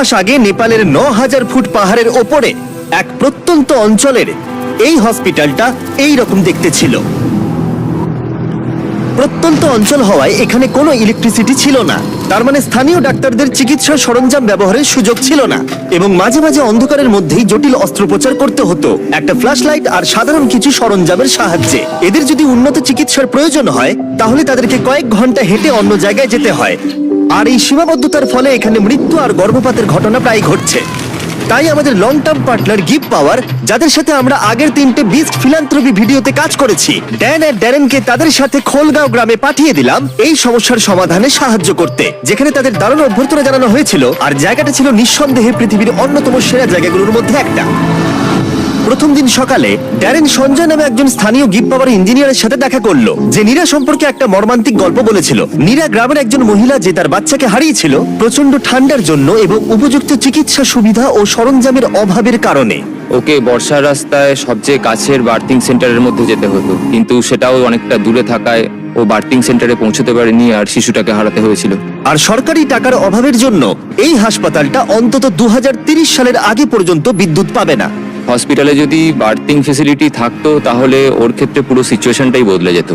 মাস আগে নেপালের 9000 ফুট পাহাড়ের ওপরে এক প্রত্যন্ত অঞ্চলের এই হসপিটালটা এই রকম দেখতে ছিল। প্রত্যন্ত অঞ্চল হওয়ায় এখানে কোনো ইলেকট্রিসিটি ছিল না, তার মানে স্থানীয় ডাক্তারদের চিকিৎসা সরঞ্জাম ব্যবহারের সুযোগ ছিল না, এবং মাঝে মাঝে অন্ধকারের মধ্যেই জটিল অস্ত্রোপচার করতে হতো একটা ফ্ল্যাশ লাইট আর সাধারণ কিছু সরঞ্জামের সাহায্যে। এদের যদি উন্নত চিকিৎসার প্রয়োজন হয় তাহলে তাদেরকে কয়েক ঘন্টা হেঁটে অন্য জায়গায় যেতে হয়, আর এই সীমাবদ্ধতার ফলে এখানে মৃত্যু আর গর্ভপাতের ঘটনা প্রায় ঘটছে। তাই আমাদের লং টার্ম পার্টনার গিভ পাওয়ার, যাদের সাথে আমরা আগের 3টে বিস্ট ফিলান্থ্রপি ভিডিওতে কাজ করেছি, ড্যান আর ড্যারেনকে তাদের সাথে খোলগাঁও গ্রামে পাঠিয়ে দিলাম এই সমস্যার সমাধানে সাহায্য করতে, যেখানে তাদের দারুণ অভ্যর্থনা জানানো হয়েছিল। আর জায়গাটা ছিল নিঃসন্দেহে পৃথিবীর অন্যতম সেরা জায়গাগুলোর মধ্যে একটা। প্রথম দিন সকালে ড্যারেন সঞ্জয় নামে একজন স্থানীয় গিভ পাওয়ার ইঞ্জিনিয়ারের সাথে দেখা করলো, যে নীরা সম্পর্কে একটা মর্মান্তিক গল্প বলেছিল। নীরা গ্রামের একজন মহিলা যে তার বাচ্চাকে হারিয়েছিল প্রচন্ড ঠান্ডার জন্য এবং উপযুক্ত চিকিৎসা সুবিধা ও সরঞ্জামের অভাবের কারণে। ওকে বর্ষার রাস্তায় সবচেয়ে কাছের বার্থিং সেন্টারের মধ্যে যেতে হতো, কিন্তু সেটাও অনেকটা দূরে থাকায় ও বার্থিং সেন্টারে পৌঁছতে পারেনি আর শিশুটাকে হারাতে হয়েছিল। আর সরকারি টাকার অভাবের জন্য এই হাসপাতালটা অন্তত 2030 সালের আগে পর্যন্ত বিদ্যুৎ পাবে না। হসপিটালে যদি বার্থিং ফেসিলিটি থাকতো তাহলে ওর ক্ষেত্রে পুরো সিচুয়েশনটাই বদলে যেত।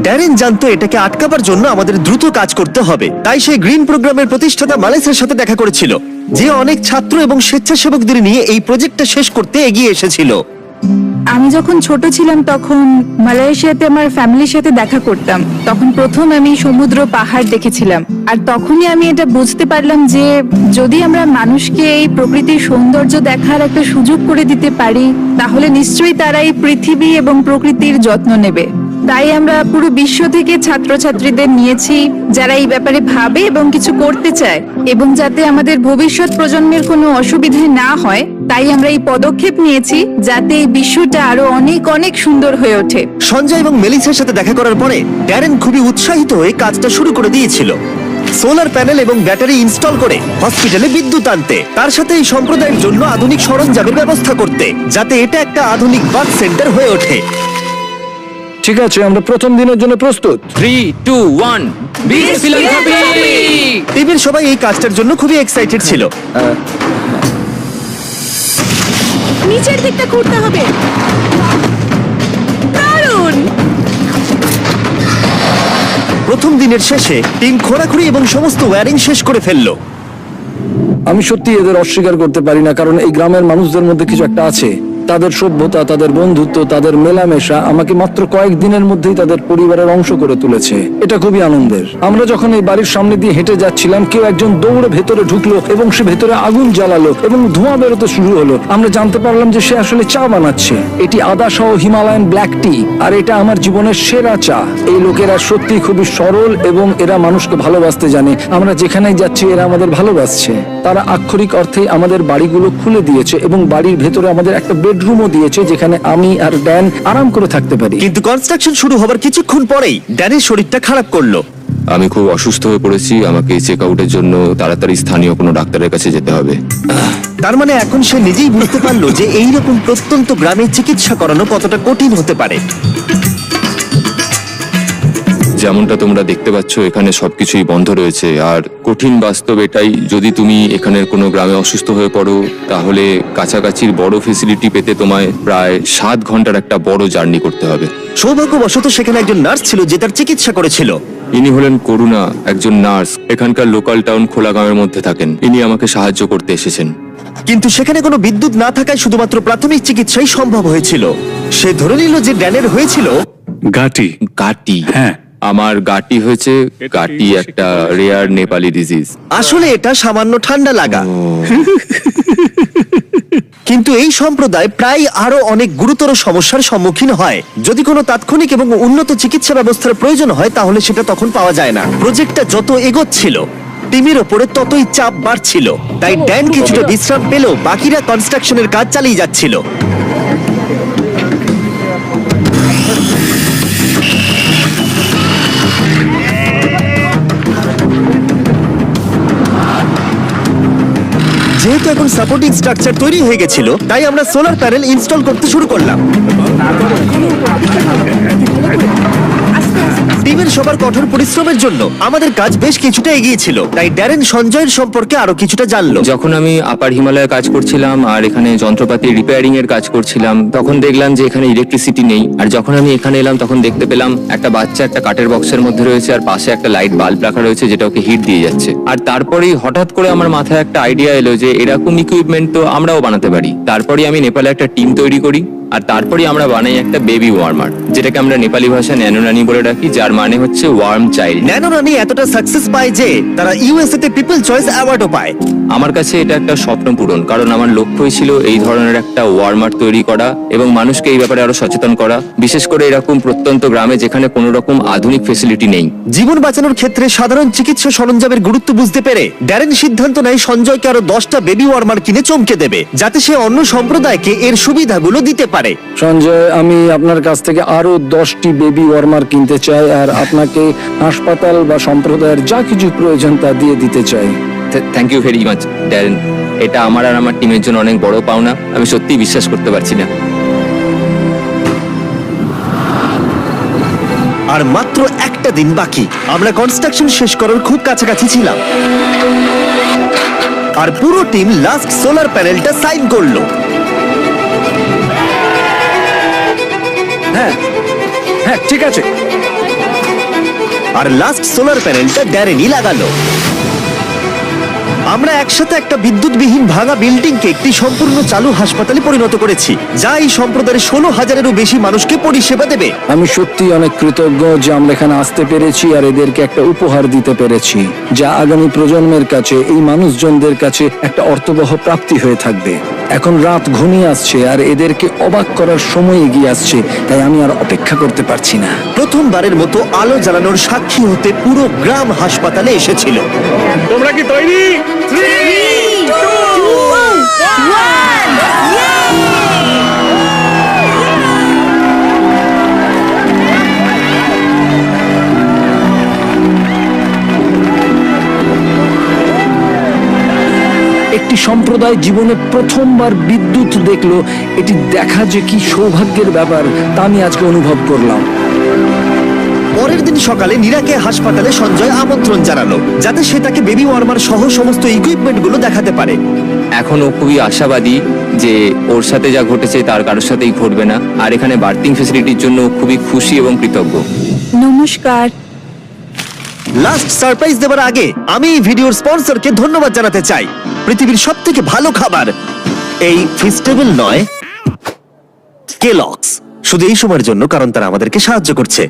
ড্যারেন জানতো এটাকে আটকাবার জন্য আমাদের দ্রুত কাজ করতে হবে, তাই সেই গ্রিন প্রোগ্রামের প্রতিষ্ঠাতা মালেসের সাথে দেখা করেছিল, যে অনেক ছাত্র এবং স্বেচ্ছাসেবকদের নিয়ে এই প্রজেক্টটা শেষ করতে এগিয়ে এসেছিল। আমি যখন ছোট ছিলাম তখন মালয়েশিয়াতে আমার ফ্যামিলির সাথে দেখা করতাম। তখন প্রথম আমি সমুদ্র পাহাড় দেখেছিলাম, আর তখনই আমি এটা বুঝতে পারলাম যে যদি আমরা মানুষকে এই প্রকৃতির সৌন্দর্য দেখার একটা সুযোগ করে দিতে পারি তাহলে নিশ্চয়ই তারা এই পৃথিবী এবং প্রকৃতির যত্ন নেবে। তাই আমরা পুরো বিশ্ব থেকে ছাত্রছাত্রীদের নিয়েছি যারা এই ব্যাপারে ভাবে এবং কিছু করতে চায়, এবং যাতে আমাদের ভবিষ্যৎ প্রজন্মের কোনো অসুবিধা না হয় তাই আমরা এই পদক্ষেপ নিয়েছি যাতে এই বিশ্বটা আরো অনেক অনেক সুন্দর হয়ে ওঠে। সঞ্জয় এবং মেলিসার সাথে দেখা করার পরে ড্যারেন খুবই উৎসাহিত হয়ে কাজটা শুরু করে দিয়েছিল, সোলার প্যানেল এবং ব্যাটারি ইনস্টল করে হসপিটালে বিদ্যুৎ আনতে, তার সাথে এই সম্প্রদায়ের জন্য আধুনিক সরঞ্জামের ব্যবস্থা করতে, যাতে এটা একটা আধুনিক বার্থ সেন্টার হয়ে ওঠে। ঠিক আছে, আমরা প্রথম দিনের জন্য প্রস্তুত। 3, 2, 1 বিগ ফিলান্থ্রপি। টিমের সবাই এই কাজটার জন্য খুবই এক্সাইটেড ছিল। নিচের দিকটা ঘুরতে হবে। দারুণ! প্রথম দিনের শেষে টিম খোঁড়াখুড়ি এবং সমস্ত ওয়্যারিং শেষ করে ফেললো। আমি সত্যি এদের অস্বীকার করতে পারি না, কারণ এই গ্রামের মানুষদের মধ্যে কিছু একটা আছে। তাদের সভ্যতা, তাদের বন্ধুত্ব, তাদের মেলামেশা আমাকে মাত্র কয়েকদিনের মধ্যেই তাদের পরিবারের অংশ করে তুলেছে। এটা খুবই আনন্দের। আমরা যখন এই বাড়ির সামনে দিয়ে হেঁটে যাচ্ছিলাম, কেউ একজন দৌড়ে ভেতরে ঢুকলো এবং সে ভেতরে আগুন জ্বালালো এবং ধোঁয়া বেরোতে শুরু হলো। আমরা জানতে পারলাম যে সে আসলে চা বানাচ্ছে। এটি আদা সহ হিমালয়ান ব্ল্যাক টি, আর এটা আমার জীবনের সেরা চা। এই লোকেরা সত্যি খুবই সরল এবং এরা মানুষকে ভালোবাসতে জানে। আমরা যেখানেই যাচ্ছি এরা আমাদের ভালোবাসছে। তারা আক্ষরিক অর্থেই আমাদের বাড়িগুলো খুলে দিয়েছে এবং বাড়ির ভেতরে আমাদের একটা বেডরুমও দিয়েছে যেখানে আমি আর ড্যান আরাম করে থাকতে পারি। কিন্তু কনস্ট্রাকশন শুরু হবার কিছুক্ষণ পরেই ড্যানের শরীরটা খারাপ করলো। আমি খুব অসুস্থ হয়ে পড়েছি, আমাকে চেক আউটের জন্য তাড়াতাড়ি স্থানীয় কোনো ডাক্তারের কাছে যেতে হবে। তার মানে এখন সে নিজেই বুঝতে পারলো যে এইরকম প্রত্যন্ত গ্রামে চিকিৎসা করানো কতটা কঠিন হতে পারে। যেমনটা তোমরা দেখতে পাচ্ছ এখানে সবকিছুই বন্ধ রয়েছে, আর কঠিন বাস্তব এটাই, যদি তুমি এখানের কোনো গ্রামে অসুস্থ হয়ে পড়ো তাহলে কাছাকাছির বড় ফেসিলিটি পেতে তোমায় প্রায় 7 ঘন্টার একটা বড় জার্নি করতে হবে। সৌভাগ্যবশত সেখানে একজন নার্স ছিল যে তার চিকিৎসা করেছিল। ইনি হলেন করুণা, একজন নার্স, এখানকার লোকাল টাউন খোলাগাঁওয়ের মধ্যে থাকেন। ইনি আমাকে সাহায্য করতে এসেছেন। কিন্তু সেখানে কোনো বিদ্যুৎ না থাকায় শুধুমাত্র প্রাথমিক চিকিৎসাই সম্ভব হয়েছিল। সে ধরে নিল যে ড্যানের হয়েছিল গাটি। হ্যাঁ, আমার গাটি হয়েছে। গাটি একটা রেয়ার নেপালি ডিজিজ। আসলে এটা সামান্য ঠান্ডা লাগা। কিন্তু এই সম্প্রদায় প্রায় আরো অনেক গুরুতর সমস্যার সম্মুখীন হয়। যদি কোনো তাৎক্ষণিক এবং উন্নত চিকিৎসা ব্যবস্থার প্রয়োজন হয় তাহলে সেটা তখন পাওয়া যায় না। প্রজেক্টটা যত এগোচ্ছিল টিমের ওপরে ততই চাপ বাড়ছিল, তাই ড্যান কিছুটা বিশ্রাম পেলেও বাকিরা কনস্ট্রাকশনের কাজ চালিয়ে যাচ্ছিল। যেহেতু এখন সাপোর্টিং স্ট্রাকচার তৈরি হয়ে গেছিল, তাই আমরা সোলার প্যানেল ইনস্টল করতে শুরু করলাম। টিমের সবার কঠোর পরিশ্রমের জন্য আমাদের কাজ বেশ কিছুটা এগিয়ে ছিল, তাই ড্যারেন সঞ্জয়ের সম্পর্কে আরো কিছুটা জানলো। যখন আমি আপার হিমালয়ে কাজ করছিলাম আর এখানে যন্ত্রপাতি রিপেয়ারিং এর কাজ করছিলাম, তখন দেখলাম যে এখানে ইলেকট্রিসিটি নেই। আর যখন আমি এখানে এলাম তখন দেখতে পেলাম একটা বাচ্চা একটা কাঠের বক্সের মধ্যে রয়েছে, আর পাশে একটা লাইট বাল্ব রাখা রয়েছে যেটা ওকে হিট দিয়ে যাচ্ছে। আর তারপরেই হঠাৎ করে আমার মাথায় একটা আইডিয়া এলো যে এরকম ইকুইপমেন্ট তো আমরাও বানাতে পারি। তারপরেই আমি নেপালে একটা টিম তৈরি করি, আর তারপরেই আমরা বানাই একটা বেবি ওয়ার্মার, যেটাকে আমরা নেপালি ভাষায় ন্যানোনানি বলে ডাকি, যার মানে হচ্ছে ওয়ার্ম চাইল্ড। ন্যানোনানি এতটা সাকসেস পায় যে তারা ইউএসএ তে পিপল চয়েস অ্যাওয়ার্ডও পায়। আমার কাছে এটা একটা স্বপ্ন পূরণ, কারণ আমার লক্ষ্যই ছিল এই ধরনের একটা ওয়ার্মার তৈরি করা এবং মানুষকে এই ব্যাপারে আরো সচেতন করা, বিশেষ করে এরকম প্রত্যন্ত গ্রামে যেখানে কোনো রকম আধুনিক ফেসিলিটি নেই। জীবন বাঁচানোর ক্ষেত্রে সাধারণ চিকিৎসা সরঞ্জামের গুরুত্ব বুঝতে পেরে ড্যারেন সিদ্ধান্ত নেয় সঞ্জয়কে আরো 10টা বেবি ওয়ার্মার কিনে চমকে দেবে, যাতে সে অন্য সম্প্রদায়কে এর সুবিধাগুলো দিতে পারে। সঞ্জয়, আমি আপনার কাছ থেকে আরো 10টি বেবি ওয়ার্মার কিনতে চাই, আর আপনাকে হাসপাতাল বা সম্প্রদায়ের যা কিছু প্রয়োজন তা দিয়ে দিতে চাই। Thank you very much Darren, এটা আমার আর আমার টিমের জন্য অনেক বড় পাওনা। আমি সত্যিই বিশ্বাস করতে পারছি না। আর মাত্র একটা দিন বাকি, আমরা কনস্ট্রাকশন শেষ করার খুব কাছাকাছি ছিলাম, আর পুরো টিম লাস্ট সোলার প্যানেলটা সাইন করলো। হ্যাঁ হ্যাঁ, ঠিক আছে। আর লাস্ট সোলার প্যানেলটা ড্যারেনই লাগালো। আমরা একসাথে একটা বিদ্যুৎবিহীন ভাঙা বিল্ডিংকে একটি সম্পূর্ণ চালু হাসপাতালে পরিণত করেছি, যা এই সম্প্রদায়ের 16,000-এরও বেশি মানুষকে পরিষেবা দেবে। আমি সত্যি অনেক কৃতজ্ঞ যে আমরা এখানে আসতে পেরেছি আর এদেরকে একটা উপহার দিতে পেরেছি, যা আগামী প্রজন্মের কাছে, এই মানুষজনদের কাছে একটা অর্থবহ প্রাপ্তি হয়ে থাকবে। এখন রাত ঘনিয়ে আসছে আর এদেরকে অবাক করার সময় এগিয়ে আসছে, তাই আমি আর অপেক্ষা করতে পারছি না। প্রথমবারের মতো আলো জ্বালানোর সাক্ষী হতে পুরো গ্রাম হাসপাতালে এসেছিল। তোমরা কি তৈরি? একটি সম্প্রদায় জীবনে প্রথমবার বিদ্যুৎ দেখলো, এটি দেখা যে কি সৌভাগ্যের ব্যাপার তা আমি আজকে অনুভব করলাম। পরের দিন সকালে নীরাকে হাসপাতালে সঞ্জয় আমন্ত্রণ জানালো, যাতে সে তাকে বেবি ওয়ার্মার সহ সমস্ত ইকুইপমেন্ট গুলো দেখাতে পারে। এখন ও খুবই আশাবাদী যে ওর সাথে যা ঘটেছে তার কারোর সাথেই ঘটবে না, আর এখানে বার্থিং ফেসিলিটির জন্য ও খুবই খুশি এবং কৃতজ্ঞ। নমস্কার। লাস্ট সারপ্রাইজ দেবার আগে আমি এই ভিডিওর স্পন্সরকে ধন্যবাদ জানাতে চাই। পৃথিবীর সবথেকে ভালো খাবার এই ফিস্টেবল নয়, কেলগস। শুধু এই সময়ের জন্য, কারণ তারা আমাদেরকে সাহায্য করছে।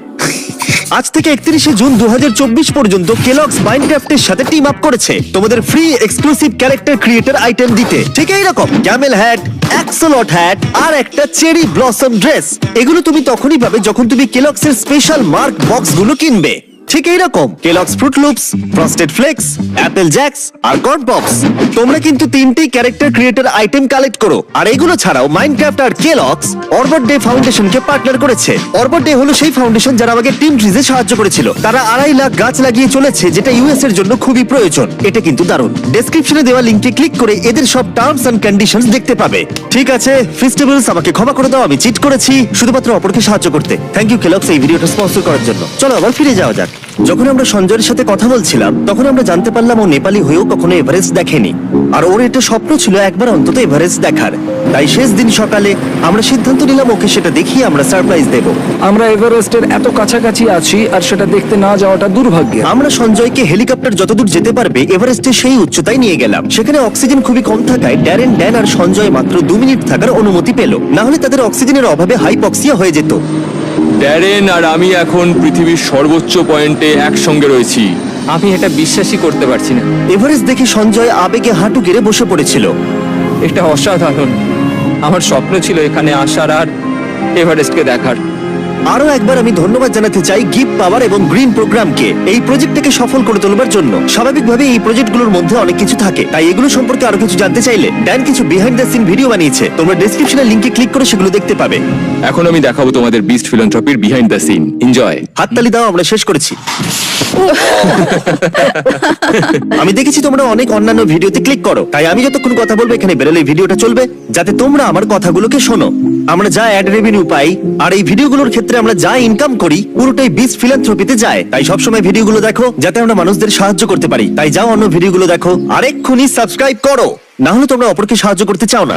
আজ থেকে 31শে জুন 2024 পর্যন্ত কেলগস মাইনক্রাফটের সাথে টিম আপ করেছে তোমাদের free exclusive character creator item দিতে। ঠিক এইরকম ক্যামেল হ্যাট, অ্যাক্সলট হ্যাট আর একটা চেরি ব্লসম ড্রেস। এগুলো তুমি তখনই পাবে যখন তুমি কেলগসের স্পেশাল মার্ক বক্স গুলো কিনবে। ঠিক এইরকম Kellogg's Froot Loops, Frosted Flakes, Apple Jacks আর কর্ন পপস। তোমরা কিন্তু 3টি ক্যারেক্টার ক্রিয়েটর আইটেম কালেক্ট করো। আর এগুলো ছাড়াও মাইনক্রাফট আর কেলগস অরবট ডে ফাউন্ডেশনকে পার্টনার করেছে। অরবট ডে হলো সেই ফাউন্ডেশন যারা আমাকে টিম ট্রিজে সাহায্য করেছিল। তারা 2.5 লাখ গাছ লাগিয়ে চলেছে, যেটা ইউএস এর জন্য খুবই প্রয়োজন। এটা কিন্তু দারুণ। ডেসক্রিপশনে দেওয়া লিংকে ক্লিক করে এদের সব টার্মস এন্ড কন্ডিশনস দেখতে পাবে। ঠিক আছে ফেস্টিভ্যালস, আমাকে ক্ষমা করে দাও, আমি চিট করেছি শুধুমাত্র অপরকে সাহায্য করতে। থ্যাংক ইউ কেলগস এই ভিডিওটা স্পন্সর করার জন্য। চলো আবার ফিরে যাওয়া যাক। যখন আমরা সঞ্জয়ের সাথে কথা বলছিলাম তখন আমরা জানতে পারলাম ও নেপালি হয়েও কখনো এভারেস্ট দেখেনি, আর ওর এটা স্বপ্ন ছিল একবার অন্তত এভারেস্ট দেখার। তাই শেষ দিন সকালে আমরা সিদ্ধান্ত নিলাম ওকে সেটা দেখিয়ে আমরা সারপ্রাইজ দেব। আমরা এভারেস্টের এত কাছাকাছি আছি আর সেটা দেখতে না যাওয়াটা দুর্ভাগ্য। আমরা সঞ্জয়কে হেলিকপ্টার যতদূর যেতে পারবে এভারেস্টের সেই উচ্চতায় নিয়ে গেলাম। সেখানে অক্সিজেন খুবই কম থাকায় ড্যান আর সঞ্জয় মাত্র 2 মিনিট থাকার অনুমতি পেল, না হলে তাদের অক্সিজেনের অভাবে হাইপক্সিয়া হয়ে যেত। ড্যারেন আর আমি এখন পৃথিবীর সর্বোচ্চ পয়েন্টে একসঙ্গে রয়েছি। আমি এটা বিশ্বাসই করতে পারছি না। এভারেস্ট দেখে সঞ্জয় আবেগে হাঁটু গেড়ে বসে পড়েছিল। এটা অসাধারণ। আমার স্বপ্ন ছিল এখানে আসার আর এভারেস্টকে দেখার। আরো একবার আমি ধন্যবাদ জানাতে চাই গিভ পাওয়ার এবং গ্রিন প্রোগ্রামকে এই প্রজেক্টটাকে সফল করে তোলবার জন্য। স্বাভাবিকভাবে এই প্রজেক্টগুলোর মধ্যে অনেক কিছু থাকে, তাই এগুলো সম্পর্কে আরো কিছু জানতে চাইলে ড্যান কিছু বিহাইন্ড দ্য সিন ভিডিও বানিয়েছে। তোমরা ডেসক্রিপশনের লিংকে ক্লিক করে সেগুলো দেখতে পাবে। এখন আমি দেখাবো তোমাদের বিস্ট ফিলান্থ্রপির বিহাইন্ড দ্য সিন। এনজয়। হাততালি দাও, আমরা শেষ করেছি। আমি দেখেছি তোমরা অনেক অন্যান্য ভিডিওতে ক্লিক করো, তাই আমি যতক্ষণ কথা বলবো এখানে বেরোলে ভিডিওটা চলবে, যাতে তোমরা আমার কথাগুলোকে শোনো। আমরা যা অ্যাড রেভিনিউ পাই আর এই ভিডিওগুলোর ক্ষেত্রে আমরা যা ইনকাম করি পুরোটাই বিচ ফিলান্থ্রপিতে যায়। তাই সবসময় ভিডিওগুলো দেখো যাতে আমরা মানুষদের সাহায্য করতে পারি। তাই যাও অন্য ভিডিওগুলো দেখো আর এক্ষুনি সাবস্ক্রাইব করো, না হলে তোমরা অপরকে সাহায্য করতে চাও না।